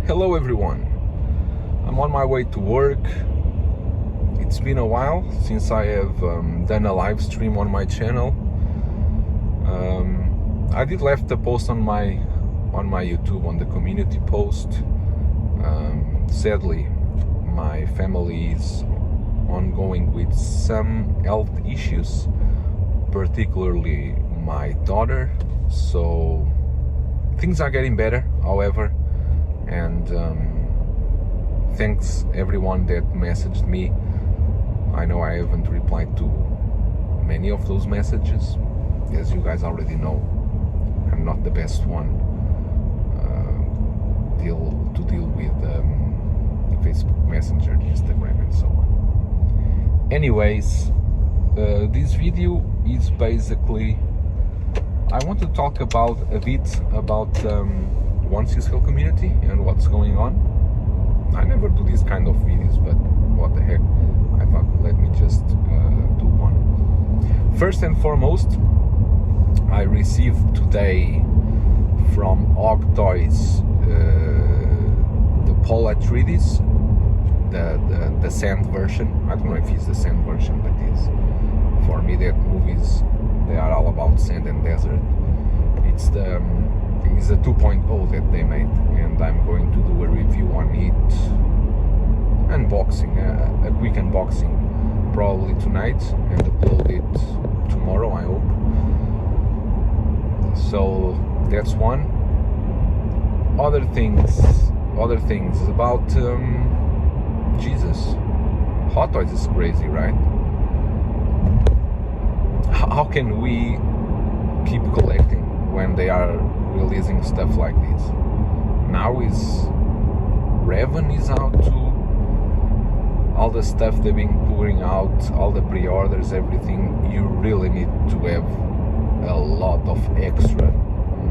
Hello everyone, I'm on my way to work. It's been a while since I have done a live stream on my channel. I did left a post on my YouTube, on the community post. Sadly, my family is ongoing with some health issues, particularly my daughter, so things are getting better, however, and thanks everyone that messaged me. I know I haven't replied to many of those messages. As you guys already know, I'm not the best one to deal with Facebook Messenger, Instagram and so on. Anyways, this video is basically, I want to talk about a bit about One Hill community and what's going on. I never do these kind of videos, but what the heck, I thought let me just do one. First and foremost, I received today from Og Toys the Paul Atreides, the sand version. I don't know if it's the sand version, but it is. For me, that movies, they are all about sand and desert. It's a 2.0 that they made, and I'm going to do a review on it, unboxing, a quick unboxing, probably tonight, and upload it tomorrow, I hope. So that's one. Other things about Jesus. Hot Toys is crazy, right? How can we keep collecting when they are releasing stuff like this? Now is Raven is out too. All the stuff they've been pouring out, all the pre-orders, everything. You really need to have a lot of extra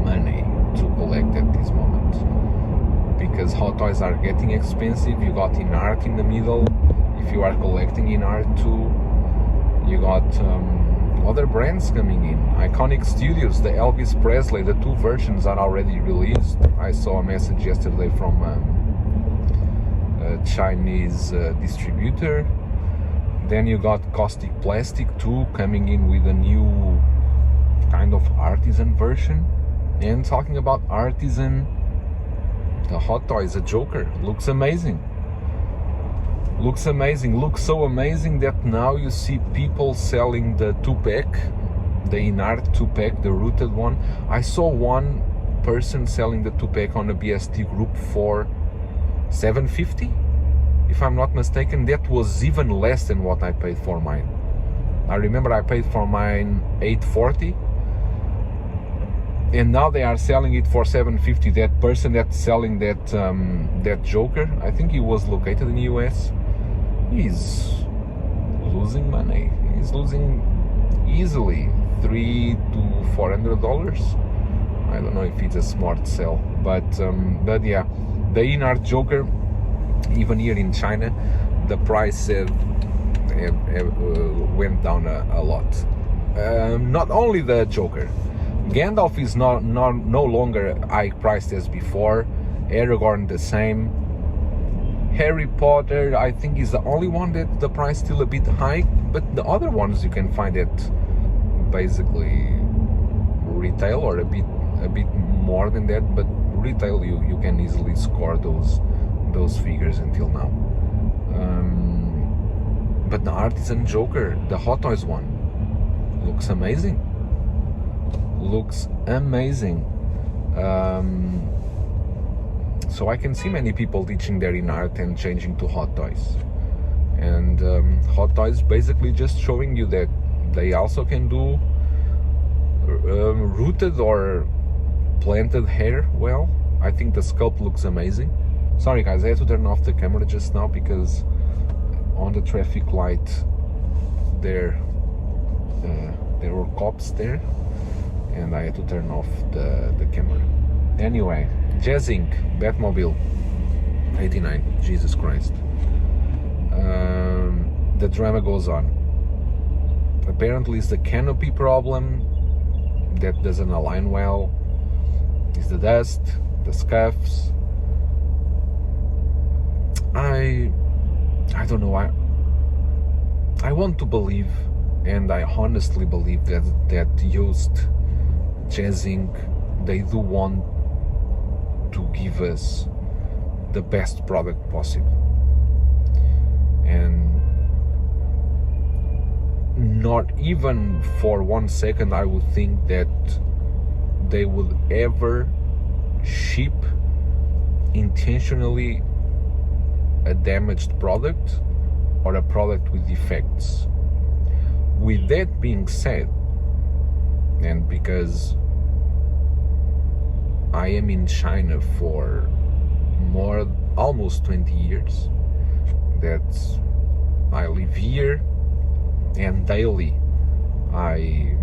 money to collect at this moment, because Hot Toys are getting expensive. You got InArt in the middle. If you are collecting InArt too, you got other brands coming in. Iconic Studios, the Elvis Presley, the 2 versions are already released. I saw a message yesterday from a Chinese distributor. Then you got Caustic Plastic 2 coming in with a new kind of artisan version. And talking about artisan, the Hot Toys, a Joker, looks amazing. Looks so amazing that now you see people selling the 2-pack, the InArt 2-pack, the rooted one. I saw one person selling the 2-pack on a BST group for $750, if I'm not mistaken. That was even less than what I paid for mine. I remember I paid for mine $840, and now they are selling it for $750. That person that's selling that Joker, I think he was located in the US. He's losing money. He's losing easily $300 to $400. I don't know if it's a smart sell, but yeah, the InArt Joker, even here in China, the price went down a lot. Not only the Joker, Gandalf is no longer high priced as before. Aragorn the same. Harry Potter, I think, is the only one that the price still a bit high, but the other ones you can find at basically retail or a bit more than that. But retail, you can easily score those figures until now. But the Artisan Joker, the Hot Toys one, looks amazing. So I can see many people ditching their InArt and changing to Hot Toys. And Hot Toys basically just showing you that they also can do rooted or planted hair well. I think the sculpt looks amazing. Sorry guys, I had to turn off the camera just now because on the traffic light there were cops there, and I had to turn off the camera. Anyway, JazzInc Batmobile 89, Jesus Christ. The drama goes on. Apparently it's the canopy problem that doesn't align well. It's the dust, the scuffs. I don't know, I want to believe, and I honestly believe that Yoast, JazzInc, they do want to give us the best product possible. And not even for 1 second I would think that they would ever ship intentionally a damaged product or a product with defects. With that being said, and because I am in China for almost 20 years, that I live here, and daily I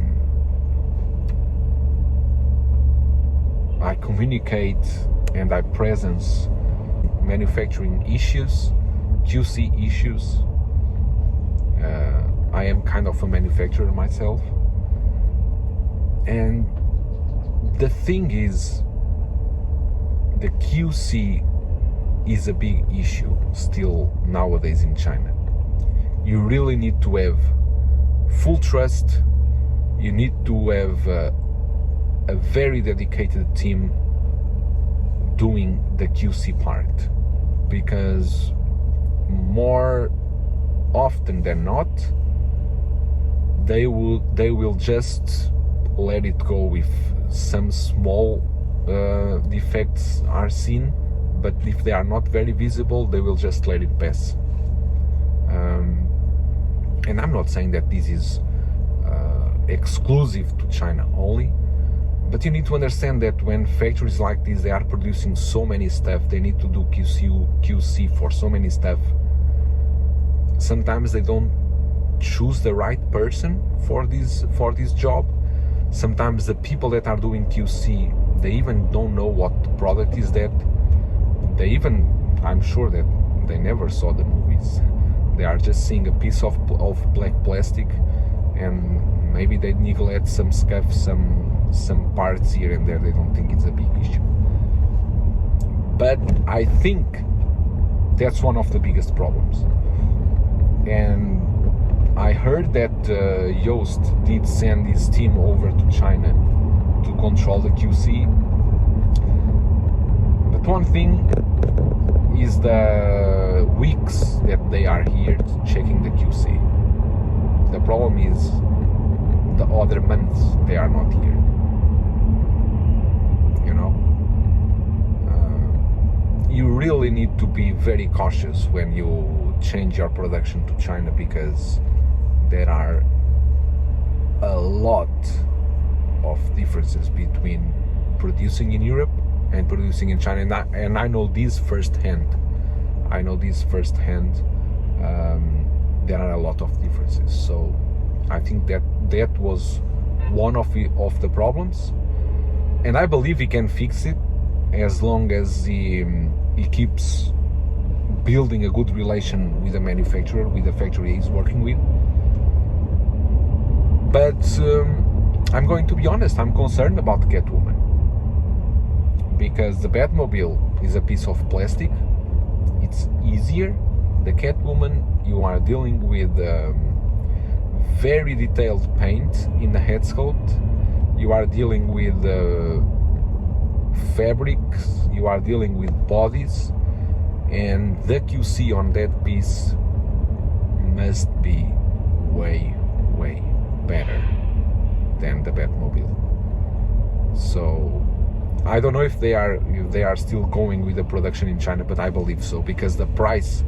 communicate and I presence manufacturing issues, QC issues. I am kind of a manufacturer myself, and the thing is, the QC is a big issue still nowadays in China. You really need to have full trust. You need to have a very dedicated team doing the QC part, because more often than not they will just let it go if some small defects are seen, but if they are not very visible, they will just let it pass. And I'm not saying that this is exclusive to China only, but you need to understand that when factories like this, they are producing so many stuff, they need to do QC for so many stuff. Sometimes they don't choose the right person for this job. Sometimes the people that are doing QC, they even don't know what product is that. I'm sure that they never saw the movies. They are just seeing a piece of black plastic, and maybe they neglect some scuff, some parts here and there. They don't think it's a big issue. But I think that's one of the biggest problems. And I heard that Yoast did send his team over to China to control the QC. But one thing is the weeks that they are here checking the QC. The problem is the other months they are not here. You know, you really need to be very cautious when you change your production to China, because there are a lot of differences between producing in Europe and producing in China, and I know this firsthand. There are a lot of differences. So I think that was one of the problems, and I believe he can fix it as long as he keeps building a good relation with the manufacturer, with the factory he's working with. But I'm going to be honest, I'm concerned about Catwoman, because the Batmobile is a piece of plastic. It's easier. The Catwoman, you are dealing with very detailed paint in the head sculpt. You are dealing with fabrics. You are dealing with bodies, and the QC on that piece must be way better than the Batmobile. So I don't know if they are still going with the production in China, but I believe so, because the price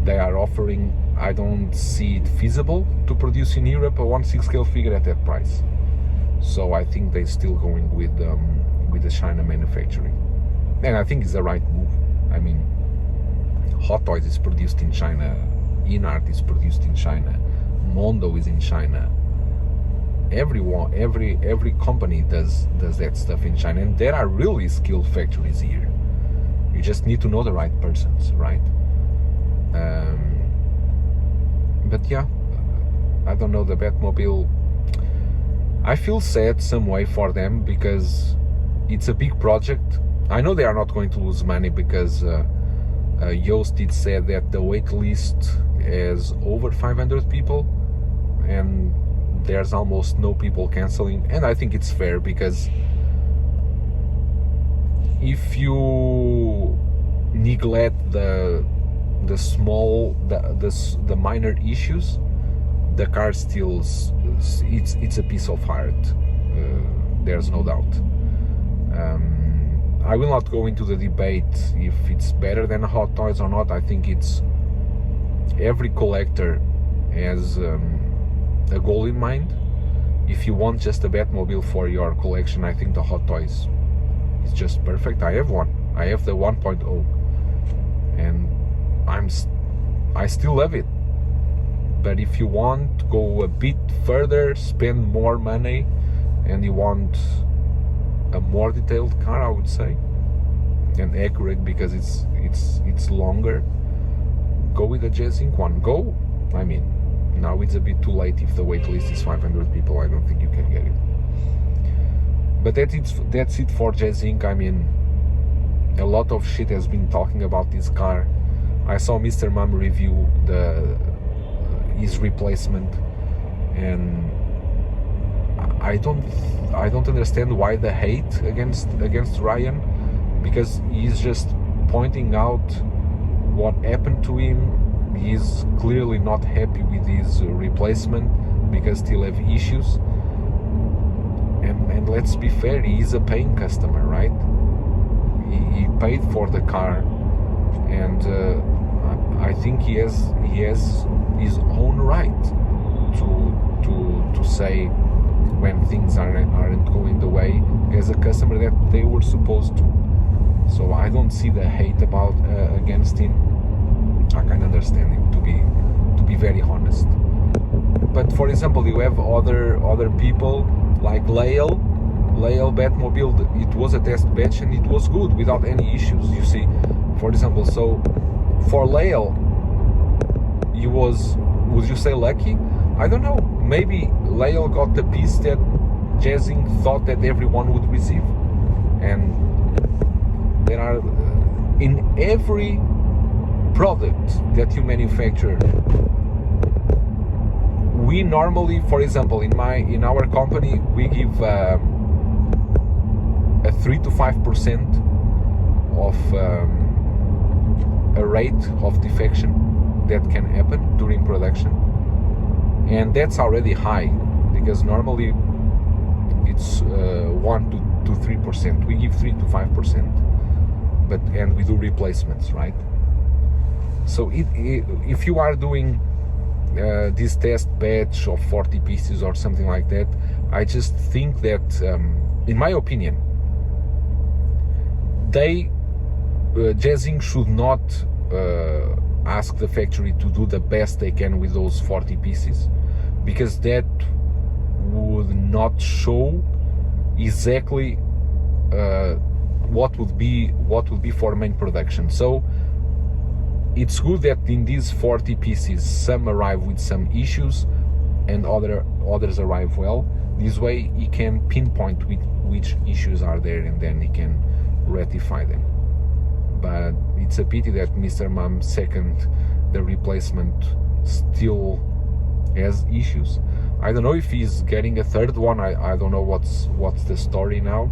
they are offering, I don't see it feasible to produce in Europe a 1/6 scale figure at that price. So I think they're still going with the China manufacturing, and I think it's the right move. I mean, Hot Toys is produced in China, InArt is produced in China, Mondo is in China. Every company does that stuff in China, and there are really skilled factories here. You just need to know the right persons, right? But yeah, I don't know, the Batmobile, I feel sad some way for them, because it's a big project. I know they are not going to lose money, because Yoast did say that the wait list is over 500 people, and there's almost no people canceling, and I think it's fair, because if you neglect the minor issues, the car still it's a piece of art. There's no doubt. I will not go into the debate if it's better than Hot Toys or not. I think it's every collector has a goal in mind. If you want just a Batmobile for your collection, I think the Hot Toys is just perfect. I have one. I have the 1.0, and I still love it. But if you want to go a bit further, spend more money, and you want a more detailed car, I would say, and accurate, because it's longer, go with the JazzInc one. Go. I mean, now it's a bit too late. If the wait list is 500 people, I don't think you can get it. But that's it for JazzInc. I mean, a lot of shit has been talking about this car. I saw Mr. Mom review his replacement, and I don't understand why the hate against Ryan, because he's just pointing out what happened to him. He's clearly not happy with his replacement because still have issues. And let's be fair, he is a paying customer, right? He paid for the car, and I think he has his own right to say when things aren't going the way as a customer that they were supposed to. So I don't see the hate against him. I can understand him, to be very honest. But for example, you have other people like Lael Batmobile. It was a test batch and it was good without any issues, you see. For example, so for Lael, would you say lucky? I don't know. Maybe Lael got the piece that JazzInc thought that everyone would receive. And there are in every product that you manufacture, we normally, for example, in our company, we give a 3 to 5% of a rate of defection that can happen during production, and that's already high, because normally it's 1 to 3%. We give 3 to 5%, and we do replacements, right? So if you are doing this test batch of 40 pieces or something like that, I just think that, in my opinion, JazzInc should not ask the factory to do the best they can with those 40 pieces, because that would not show exactly what would be for main production. So it's good that in these 40 pieces, some arrive with some issues and others arrive well. This way he can pinpoint which issues are there, and then he can rectify them. But it's a pity that Mr. Mom second, the replacement, still has issues. I don't know if he's getting a third one. I don't know what's the story now.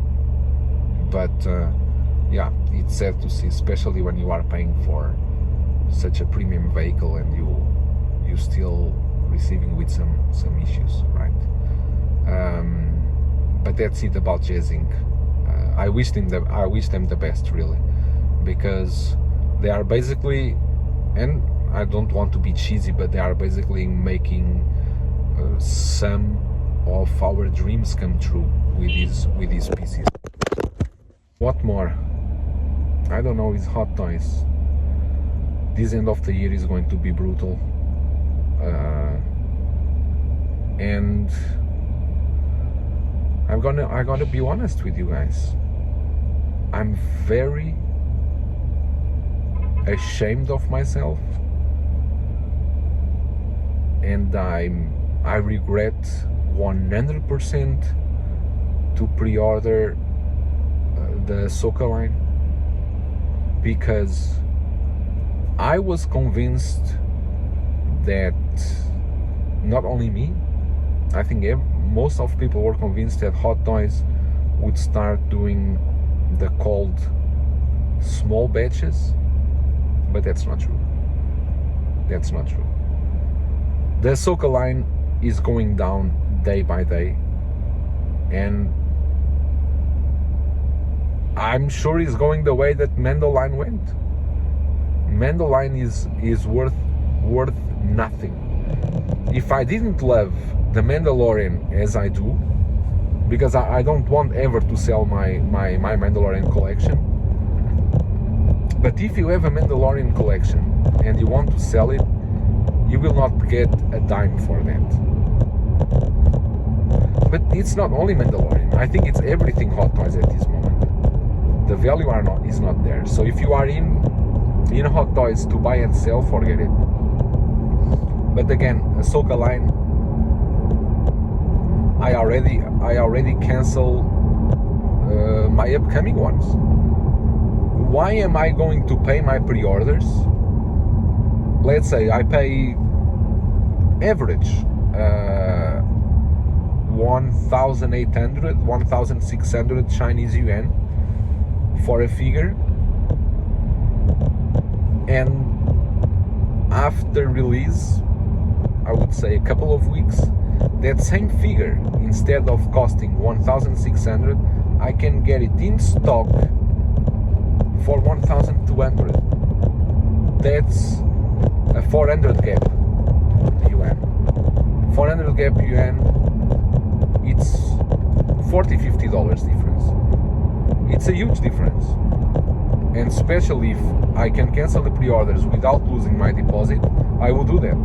But yeah, it's sad to see, especially when you are paying for such a premium vehicle and you still receiving with some issues, right? But that's it about JazzInc. I wish them the best, really, because they are basically, and I don't want to be cheesy, but they are basically making some of our dreams come true with these pieces. What more? I don't know. It's Hot Toys. This end of the year is going to be brutal, and I'm gonna be honest with you guys. I'm very ashamed of myself, and I regret 100% to pre-order the Soca line, because I was convinced that not only me, I think most of people were convinced that Hot Toys would start doing the called small batches, but that's not true. That's not true. The Ahsoka line is going down day by day, and I'm sure it's going the way that Mando line went. Mando line is worth nothing. If I didn't love the Mandalorian as I do, because I don't want ever to sell my Mandalorian collection, but if you have a Mandalorian collection and you want to sell it, you will not get a dime for that. But it's not only Mandalorian. I think it's everything Hot Toys at this moment. The value is not there. So if you are in Hot Toys to buy and sell, forget it. But again, Ahsoka line, I already canceled my upcoming ones. Why am I going to pay my pre-orders? Let's say I pay average 1,800, 1,600 Chinese yuan for a figure, and after release, I would say a couple of weeks, that same figure, instead of costing 1,600, I can get it in stock for 1,200. That's a 400 gap yuan. 400 gap yuan, it's $40-50 difference. It's a huge difference. And especially if I can cancel the pre-orders without losing my deposit, I will do that.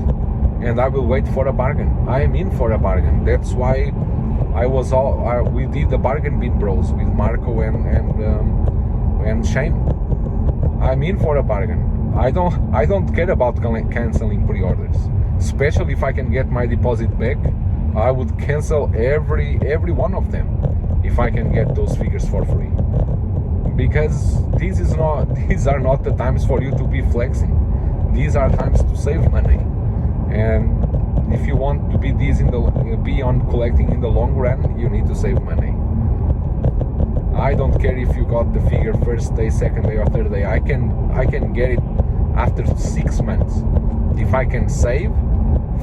And I will wait for a bargain. I am in for a bargain. That's why we did the bargain bin bros with Marco and Shane. I'm in for a bargain. I don't care about canceling pre-orders, especially if I can get my deposit back. I would cancel every one of them if I can get those figures for free, because these are not the times for you to be flexing. These are times to save money, and if you want to be on collecting in the long run, you need to save money. I don't care if you got the figure first day, second day, or third day. I can get it after 6 months. If I can save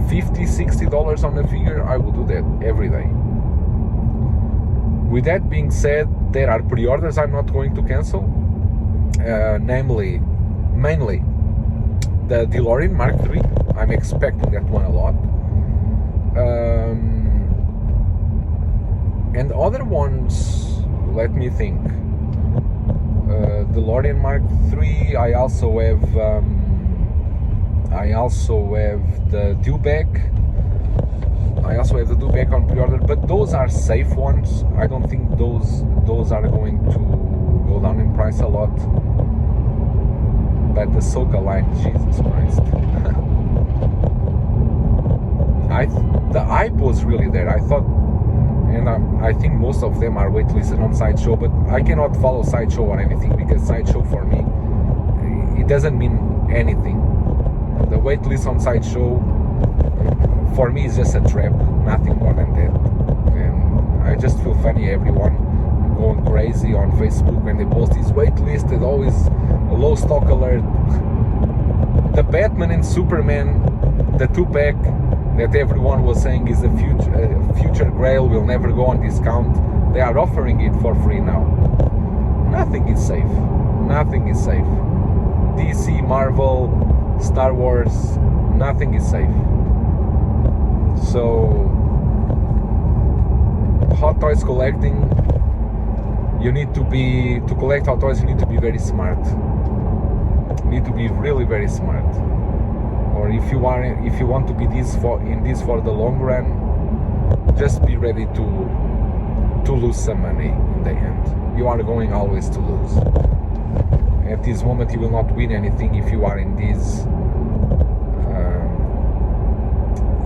$50-60 on a figure, I will do that every day. With that being said, there are pre-orders I'm not going to cancel, mainly the DeLorean Mark III. I'm expecting that one a lot, and other ones, let me think. DeLorean Mark III. I also have the Dewback. I also have the Dewback on pre-order, but those are safe ones. I don't think those are going to go down in price a lot. But the Ahsoka line, Jesus Christ. The hype was really there. I thought, and I think most of them are waitlisted on Sideshow, but I cannot follow Sideshow or anything, because Sideshow for me, it doesn't mean anything. The waitlist on Sideshow for me is just a trap, nothing more than that. And I just feel funny, everyone going crazy on Facebook when they post this waitlist and always a low stock alert. The Batman and Superman, the 2-pack that everyone was saying is a future grail, will never go on discount, they are offering it for free now. Nothing is safe. Nothing is safe. DC, Marvel, Star Wars, nothing is safe. So Hot Toys collecting, to collect Hot Toys, you need to be very smart. You need to be really very smart. Or if you want to be in this for the long run, just be ready to lose some money in the end. You are going always to lose. At this moment, you will not win anything if you are in this.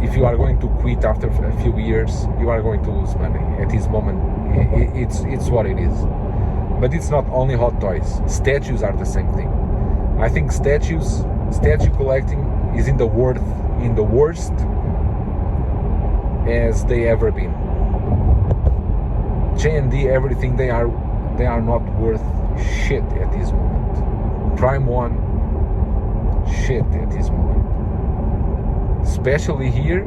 If you are going to quit after a few years, you are going to lose money. At this moment, it's what it is. But it's not only Hot Toys. Statues are the same thing. I think statues statue collecting is in the worst as they ever been. J&D, everything, they are not worth shit at this moment. Prime One, shit at this moment. Especially here,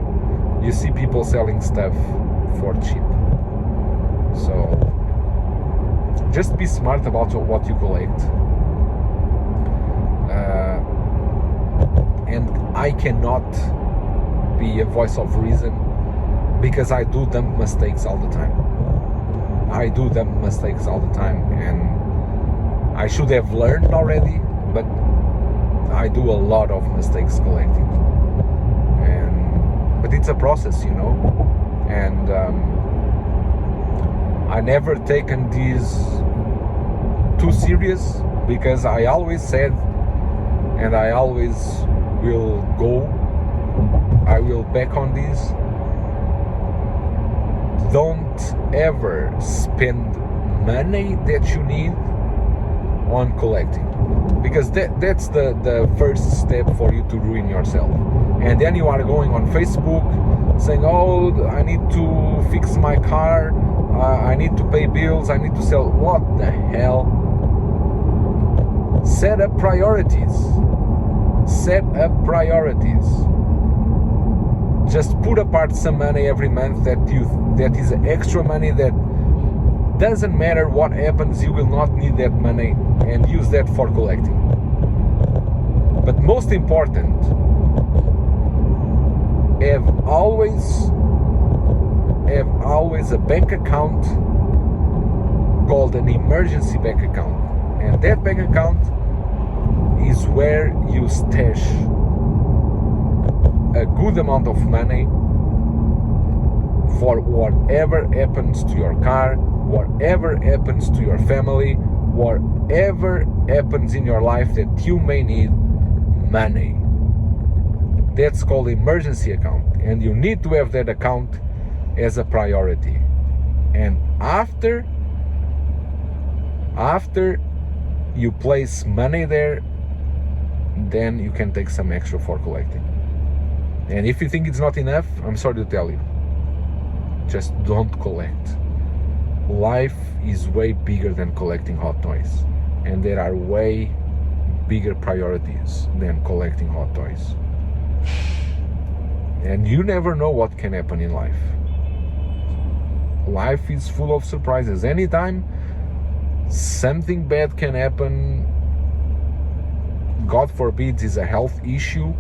you see people selling stuff for cheap. So just be smart about what you collect. And I cannot be a voice of reason because I do dumb mistakes all the time. And I should have learned already, but I do a lot of mistakes collecting. But it's a process, and I never taken these too serious because I always said, and I always will back on this. Don't ever spend money that you need on collecting, because that's the first step for you to ruin yourself. And then you are going on Facebook saying, oh, I need to fix my car, I need to pay bills, I need to sell. What the hell? Set up priorities. Just put apart some money every month that is extra money that doesn't matter what happens, you will not need that money, and use that for collecting. But most important, have always a bank account called an emergency bank account, and that bank account is where you stash a good amount of money for whatever happens to your car, whatever happens to your family, whatever happens in your life that you may need money. That's called emergency account, and you need to have that account as a priority. And after you place money there, then you can take some extra for collecting. And if you think it's not enough, I'm sorry to tell you, just don't collect. Life is way bigger than collecting hot toys, and there are way bigger priorities than collecting hot toys. And you never know what can happen in life. Life is full of surprises. Anytime something bad can happen, God forbid, is a health issue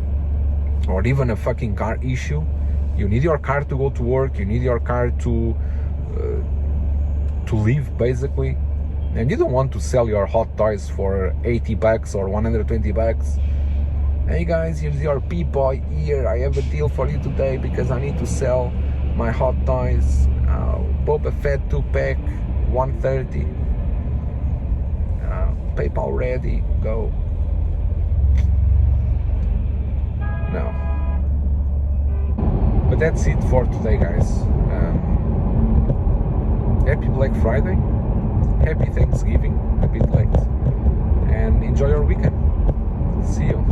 or even a fucking car issue. You need your car to go to work, you need your car to live, basically. And you don't want to sell your hot toys for $80 or $120. Hey guys, here's your P-Boy here, I have a deal for you today because I need to sell my hot toys. Boba Fett 2-pack, $130. PayPal ready, go. No. But that's it for today, guys. Happy Black Friday, happy Thanksgiving, a bit late, and enjoy your weekend. See you.